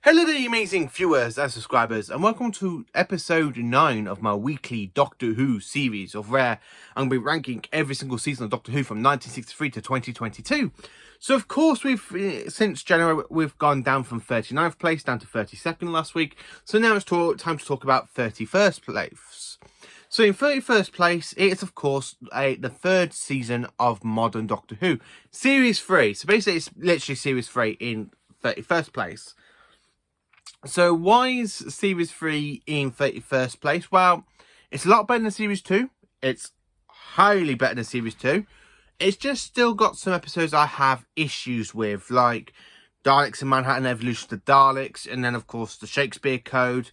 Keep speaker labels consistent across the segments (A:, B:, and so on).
A: Hello there, you amazing viewers and subscribers, and welcome to episode 9 of my weekly Doctor Who series of Rare. I'm going to be ranking every single season of Doctor Who from 1963 to 2022. So, of course, since January, we've gone down from 39th place down to 32nd last week. So now it's time to talk about 31st place. So in 31st place, it is, of course, the third season of Modern Doctor Who. Series 3. So basically, it's literally Series 3 in 31st place. So why is Series 3 in 31st place? Well, it's a lot better than Series 2. It's highly better than Series 2. It's just still got some episodes I have issues with, like Daleks in Manhattan, Evolution of the Daleks, and then, of course, the Shakespeare Code,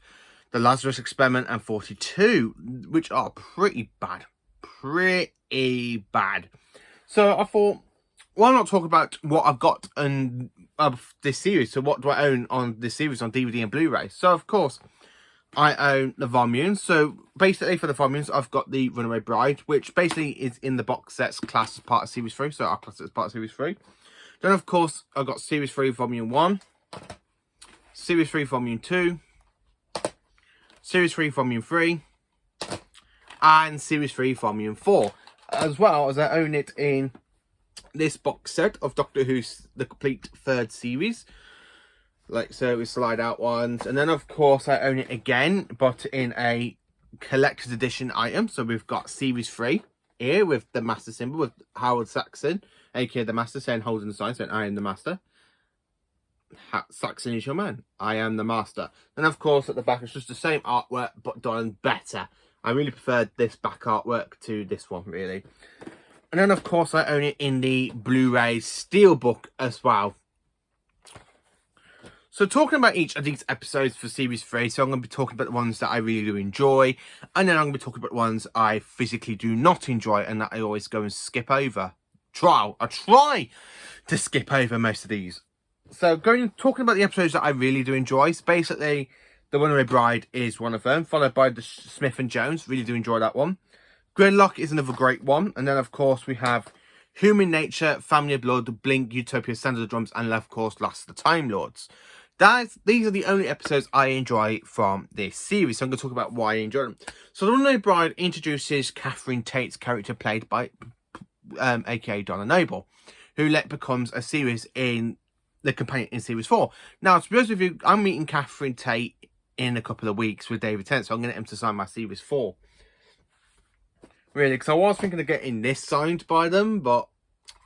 A: the Lazarus Experiment, and 42, which are pretty bad. Pretty bad. So I thought, why not talk about what I've got of this series? So what do I own on this series on DVD and Blu-ray? So, of course, I own the volumes. So, basically, for the volumes, I've got the Runaway Bride, which basically is in the box sets class as part of Series 3. So, I'll class it as part of Series 3. Then, of course, I've got Series 3 Volume 1, Series 3 Volume 2, Series 3 Volume 3, and Series 3 Volume 4. As well as I own it in this box set of Doctor Who's the complete third series, like so with slide out ones, and then of course I own it again but in a collector's edition item. So we've got Series 3 here with the Master symbol with Howard Saxon, aka the Master, saying holding the sign saying I am the Master. Saxon is your man, I am the Master. And of course at the back it's just the same artwork but done better. I really preferred this back artwork to this one, really. And then, of course, I own it in the Blu-ray Steelbook as well. So, talking about each of these episodes for Series 3, so I'm going to be talking about the ones that I really do enjoy. And then I'm going to be talking about the ones I physically do not enjoy and that I always go and skip over. I try to skip over most of these. So, talking about the episodes that I really do enjoy. So, basically, The Runaway Bride is one of them, followed by the Smith and Jones. Really do enjoy that one. Gridlock is another great one. And then, of course, we have Human Nature, Family of Blood, Blink, Utopia, Sound of the Drums, and, of course, Last of the Time Lords. These are the only episodes I enjoy from this series. So I'm going to talk about why I enjoy them. So The Runaway Bride introduces Catherine Tate's character played by, aka Donna Noble, who becomes a series in the companion in Series 4. Now, to be honest with you, I'm meeting Catherine Tate in a couple of weeks with David Tennant, so I'm going to get him to sign my Series 4. Really, because I was thinking of getting this signed by them, but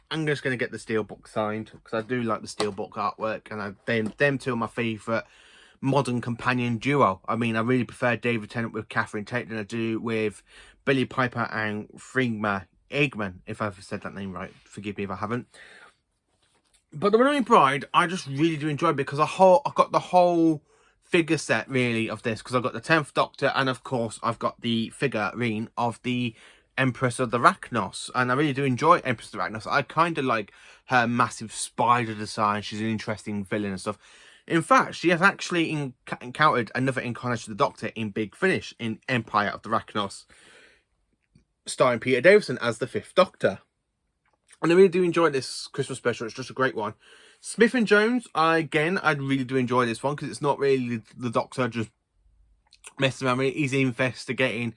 A: I'm just going to get the Steelbook signed, because I do like the Steelbook artwork, and them two are my favourite modern companion duo. I mean, I really prefer David Tennant with Catherine Tate than I do with Billie Piper and Frigma Eggman, if I've said that name right. Forgive me if I haven't. But The Runaway Bride, I just really do enjoy because I've got the whole figure set, really, of this, because I've got the 10th Doctor, and of course, I've got the figurine of the Empress of the Arachnos, and I really do enjoy Empress of the Arachnos. I kind of like her massive spider design. She's an interesting villain and stuff. In fact, she has actually encountered another incarnation of the Doctor in Big Finish in Empire of the Arachnos, starring Peter Davison as the 5th Doctor. And I really do enjoy this Christmas special. It's just a great one. Smith and Jones, I really do enjoy this one because it's not really the Doctor just messing around with it. He's investigating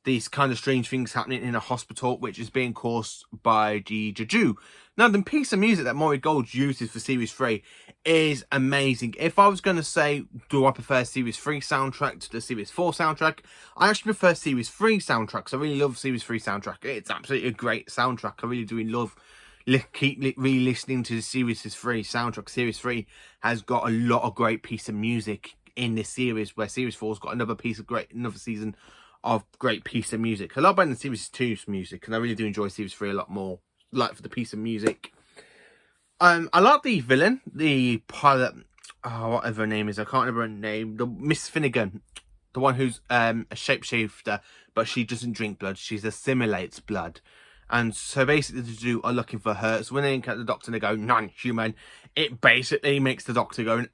A: these kind of strange things happening in a hospital, which is being caused by the Juju. Now, the piece of music that Maury Gold uses for Series 3 is amazing. If I was going to say, do I prefer Series 3 soundtrack to the Series 4 soundtrack? I actually prefer Series 3 soundtrack, because I really love Series 3 soundtrack. It's absolutely a great soundtrack. I really do love re-listening to the Series 3 soundtrack. Series 3 has got a lot of great piece of music in this series, where Series 4's got another season of great piece of music. A lot better than Series 2's music, and I really do enjoy Series 3 a lot more, like for the piece of music. I like the villain, the pilot, whatever her name is, I can't remember her name, the Miss Finnegan, the one who's a shapeshifter, but she doesn't drink blood, she assimilates blood. And so basically the Juju are looking for her. So when they encounter the Doctor and they go, non-human, it basically makes the Doctor go, and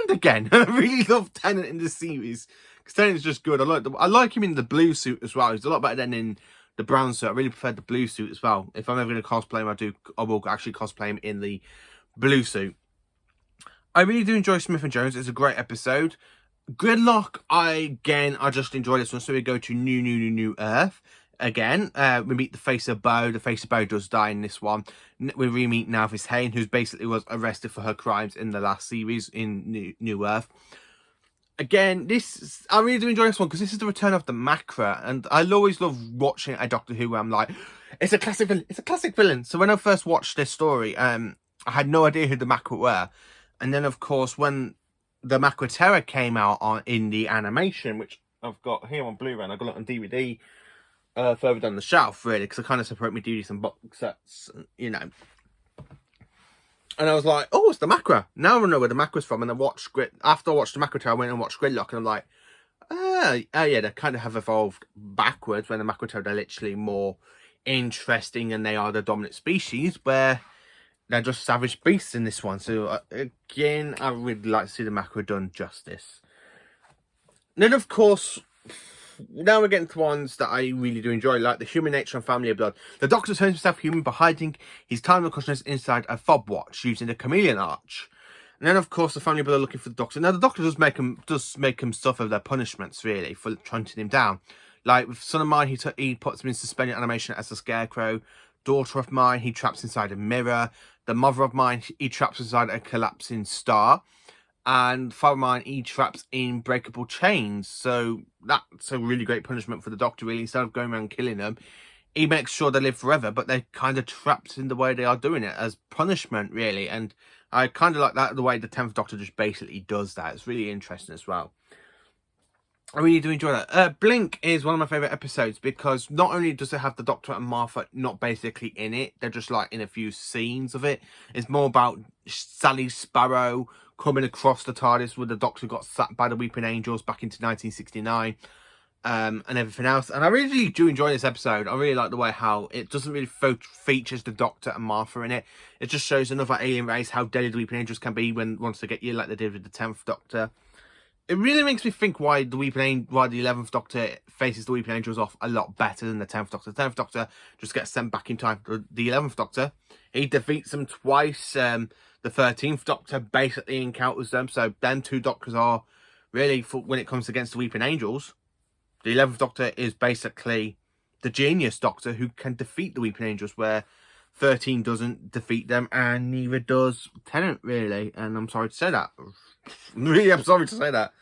A: again. I really love Tennant in this series, because Tennant's just good. I like him in the blue suit as well. He's a lot better than in the brown suit. I really prefer the blue suit as well. If I'm ever going to cosplay him, I will actually cosplay him in the blue suit. I really do enjoy Smith and Jones. It's a great episode. Gridlock, I just enjoy this one. So we go to New Earth. Again, we meet the Face of Bow. The Face of Bow does die in this one. We re-meet Navis Hayne, who basically was arrested for her crimes in the last series in New Earth. Again, I really do enjoy this one because this is the return of the Macra, and I always love watching a Doctor Who where I'm like, it's a classic villain. It's a classic villain. So when I first watched this story, I had no idea who the Macra were, and then of course when the Macra Terror came out in the animation, which I've got here on Blu-ray, and I've got it on DVD further down the shelf, really, because I kind of separate my DVDs and box sets, you know. And I was like, oh, it's the Macra. Now I know where the Macra's from. And after I watched the Macra Terror, I went and watched Gridlock, and I'm like, oh yeah, they kind of have evolved backwards. When the Macra Terror, they're literally more interesting, and they are the dominant species, where they're just savage beasts in this one. So again, I really like to see the Macra done justice. And then of course, now we're getting to ones that I really do enjoy, like the Human Nature and Family of Blood. The Doctor turns himself human by hiding his time unconsciousness inside a fob watch using the chameleon arch. And then of course the Family of Blood are looking for the Doctor. Now the Doctor does make him suffer their punishments, really, for hunting him down. Like with Son of Mine, he puts him in suspended animation as a scarecrow. Daughter of Mine, he traps inside a mirror. The Mother of Mine, he traps inside a collapsing star. And Father of Mine, he traps in breakable chains. So that's a really great punishment for the Doctor, really. Instead of going around killing them, he makes sure they live forever, but they're kind of trapped in the way they are doing it as punishment, really. And I kind of like that, the way the 10th Doctor just basically does that. It's really interesting as well. I really do enjoy that. Blink is one of my favourite episodes because not only does it have the Doctor and Martha not basically in it, they're just like in a few scenes of it. It's more about Sally Sparrow coming across the TARDIS where the Doctor got sacked by the Weeping Angels back into 1969 and everything else. And I really do enjoy this episode. I really like the way how it doesn't really features the Doctor and Martha in it. It just shows another alien race, how deadly the Weeping Angels can be once they get you, like they did with the 10th Doctor. It really makes me think why the 11th Doctor faces the Weeping Angels off a lot better than the 10th Doctor. The 10th Doctor just gets sent back in time. The 11th Doctor, he defeats them twice. The 13th Doctor basically encounters them. So them two Doctors are really, when it comes against the Weeping Angels, the 11th Doctor is basically the genius Doctor who can defeat the Weeping Angels, where 13 doesn't defeat them, and neither does Tennant, really. And I'm sorry to say that. Really, I'm sorry to say that.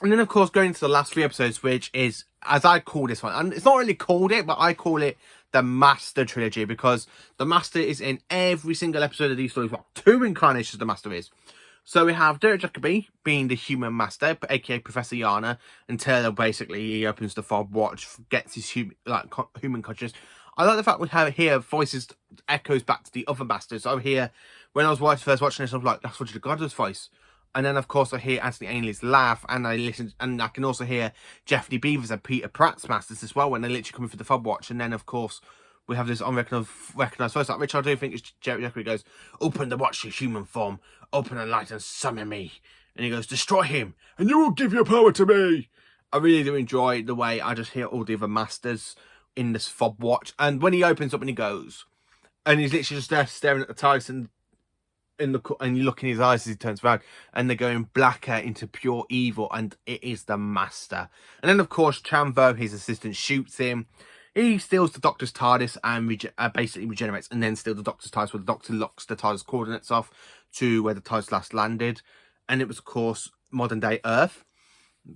A: And then, of course, going into the last 3 episodes, which is, as I call this one, and it's not really called it, but I call it the Master Trilogy, because the Master is in every single episode of these stories. Well, 2 incarnations the Master is. So we have Derek Jacobi being the Human Master, aka Professor Yana, until basically he opens the fob watch, gets his human consciousness. I like the fact we have here voices echoes back to the other Masters. So here, when I was first watching this, I was like, that's Roger Delgado's voice. And then, of course, I hear Anthony Ainley's laugh, and I can also hear Jeffrey Beavers and Peter Pratt's Masters as well when they're literally coming for the fob watch. And then, of course, we have this unrecognised voice, which I do think is Jerry Jeffrey goes, open the watch in human form, open the light and summon me. And he goes, destroy him, and you will give your power to me. I really do enjoy the way I just hear all the other Masters in this fob watch, and when he opens up and he goes, and he's literally just there staring at the Tyson and you look in his eyes as he turns around, and they're going blacker into pure evil, and it is the Master. And then, of course, Chambo, his assistant, shoots him. He steals the Doctor's TARDIS and basically regenerates, and then steals the Doctor's TARDIS, where the Doctor locks the TARDIS coordinates off to where the TARDIS last landed, and it was, of course, modern day Earth.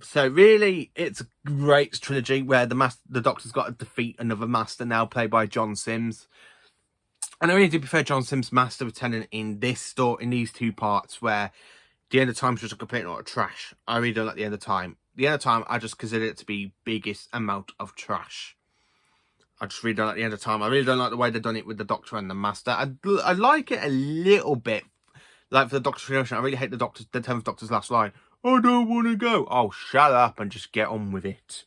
A: So really, it's a great trilogy where the Doctor's got to defeat another Master, now played by John Sims. And I really do prefer John Sims' Master with Tennant in these 2 parts, where the End of Time is just a complete lot of trash. I really don't like the End of Time. The End of Time, I just consider it to be biggest amount of trash. I just really don't like the End of Time. I really don't like the way they've done it with the Doctor and the Master. I like it a little bit, like for the Doctor's creation. I really hate the 10th Doctor's last line. I don't want to go. Oh, shut up and just get on with it.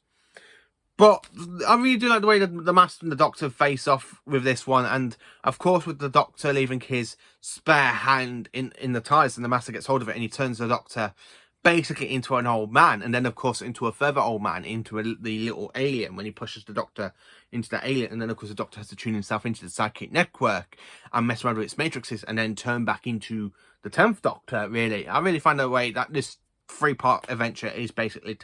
A: But I really do like the way the Master and the Doctor face off with this one. And, of course, with the Doctor leaving his spare hand in the TARDIS, and the Master gets hold of it, and he turns the Doctor basically into an old man. And then, of course, into a further old man, into the little alien, when he pushes the Doctor into that alien. And then, of course, the Doctor has to tune himself into the psychic network and mess around with its matrices, and then turn back into the 10th Doctor, really. I really find the way that this 3-part adventure is basically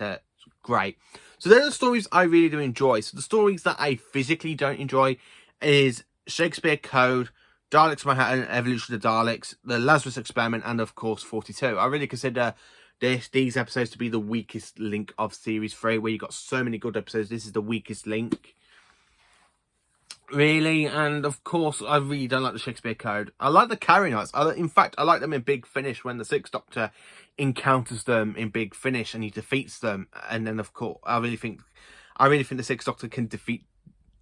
A: great. So they're the stories I really do enjoy. So the stories that I physically don't enjoy is Shakespeare Code, Daleks Manhattan, Evolution of the Daleks, the Lazarus Experiment, and of course 42. I really consider these episodes to be the weakest link of Series 3, where you got so many good episodes. This is the weakest link, really. And of course, I really don't like the Shakespeare Code. I like the Carry-Nights. In fact, I like them in Big Finish, when the 6th Doctor encounters them in Big Finish and he defeats them. And then, of course, I really think the 6th Doctor can defeat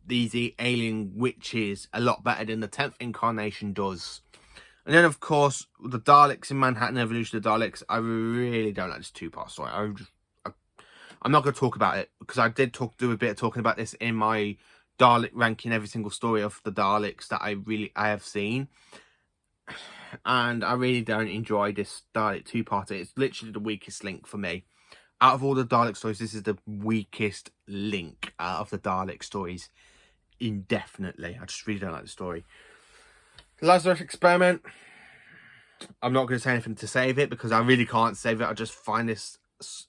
A: these alien witches a lot better than the 10th incarnation does. And then, of course, the Daleks in Manhattan, Evolution of the Daleks. I really don't like this 2-part story. I'm not going to talk about it, because I did do a bit of talking about this in my Dalek ranking every single story of the Daleks that I have seen. And I really don't enjoy this Dalek 2-parter. It's literally the weakest link for me. Out of all the Dalek stories, this is the weakest link out of the Dalek stories. Indefinitely. I just really don't like the story. Lazarus Experiment. I'm not going to say anything to save it, because I really can't save it. I just find this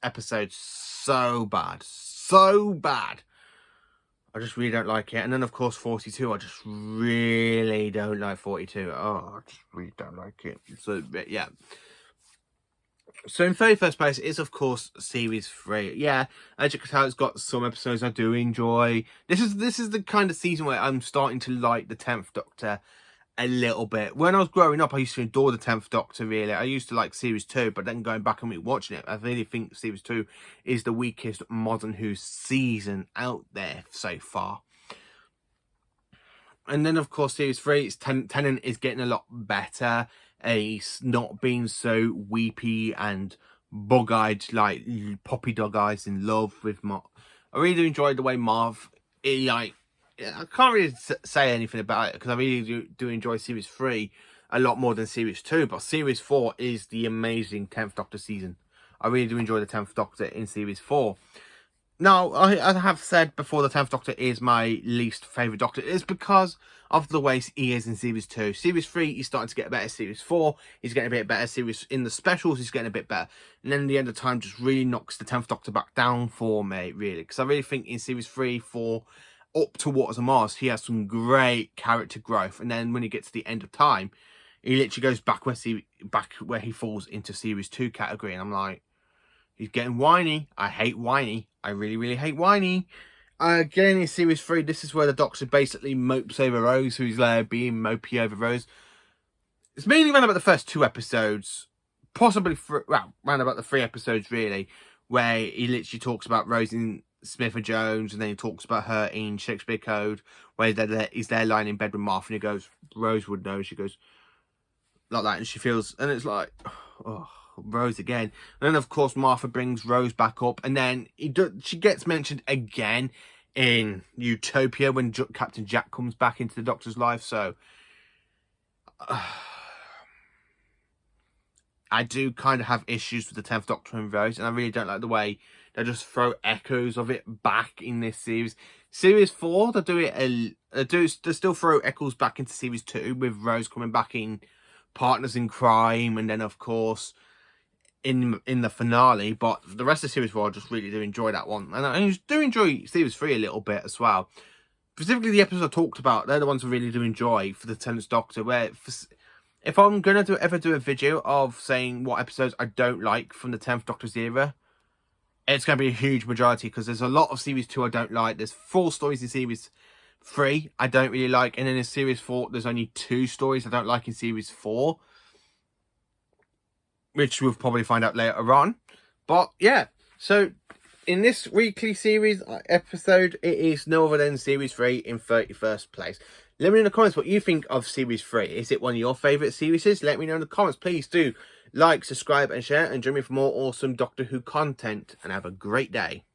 A: episode so bad. So bad. I just really don't like it. And then, of course, 42. I just really don't like 42. Oh, I just really don't like it. So, yeah. So, in 31st place is, of course, Series 3. Yeah, as you can tell, it's got some episodes I do enjoy. This is the kind of season where I'm starting to like the 10th Doctor a little bit. When I was growing up, I used to adore the 10th Doctor, really. I used to like Series 2, but then going back and watching it, I really think Series 2 is the weakest Modern Who season out there so far. And then, of course, Series 3, Tennant is getting a lot better. He's not being so weepy and bug-eyed, like puppy dog eyes in love with Marv. I really do enjoy the way Marv, I can't really say anything about it, because I really do enjoy Series 3 a lot more than Series 2. But Series 4 is the amazing 10th Doctor season. I really do enjoy the 10th Doctor in Series 4. Now, I have said before, the 10th Doctor is my least favourite Doctor. It's because of the way he is in Series 2. Series 3, he's starting to get better. Series 4, he's getting a bit better. Series in the specials, he's getting a bit better. And then the end of time just really knocks the 10th Doctor back down for me, really. Because I really think in Series 3, 4, up to Waters of Mars, he has some great character growth. And then when he gets to the end of time, he literally goes back where he falls into Series 2 category. And I'm like, he's getting whiny. I hate whiny. I really, really hate whiny. Again, in Series 3, this is where the Doctor basically mopes over Rose, who's there being mopey over Rose. It's mainly around about the first 2 episodes, possibly, around about the 3 episodes, really, where he literally talks about Rose in Smith and Jones, and then he talks about her in Shakespeare Code, where he's there lying in bed with Martha, and he goes, Rose would know. She goes, like that, and she feels, and it's like, oh, Rose again. And then, of course, Martha brings Rose back up, and then she gets mentioned again in Utopia when Captain Jack comes back into the Doctor's life. So I do kind of have issues with the 10th Doctor and Rose, and I really don't like the way they just throw echoes of it back in this series. Series 4, they still throw echoes back into Series 2 with Rose coming back in Partners in Crime, and then, of course, in the finale. But the rest of Series 4, I just really do enjoy that one. And I do enjoy Series 3 a little bit as well. Specifically, the episodes I talked about, they're the ones I really do enjoy for the 10th Doctor, where if I'm going to ever do a video of saying what episodes I don't like from the 10th Doctor's era, it's going to be a huge majority, because there's a lot of Series 2 I don't like. There's 4 stories in Series 3 I don't really like. And then in Series 4, there's only 2 stories I don't like in Series 4. Which we'll probably find out later on. But, yeah. So, in this weekly series episode, it is no other than Series 3 in 31st place. Let me know in the comments what you think of Series 3. Is it one of your favourite series? Let me know in the comments. Please do like, subscribe and share. And join me for more awesome Doctor Who content. And have a great day.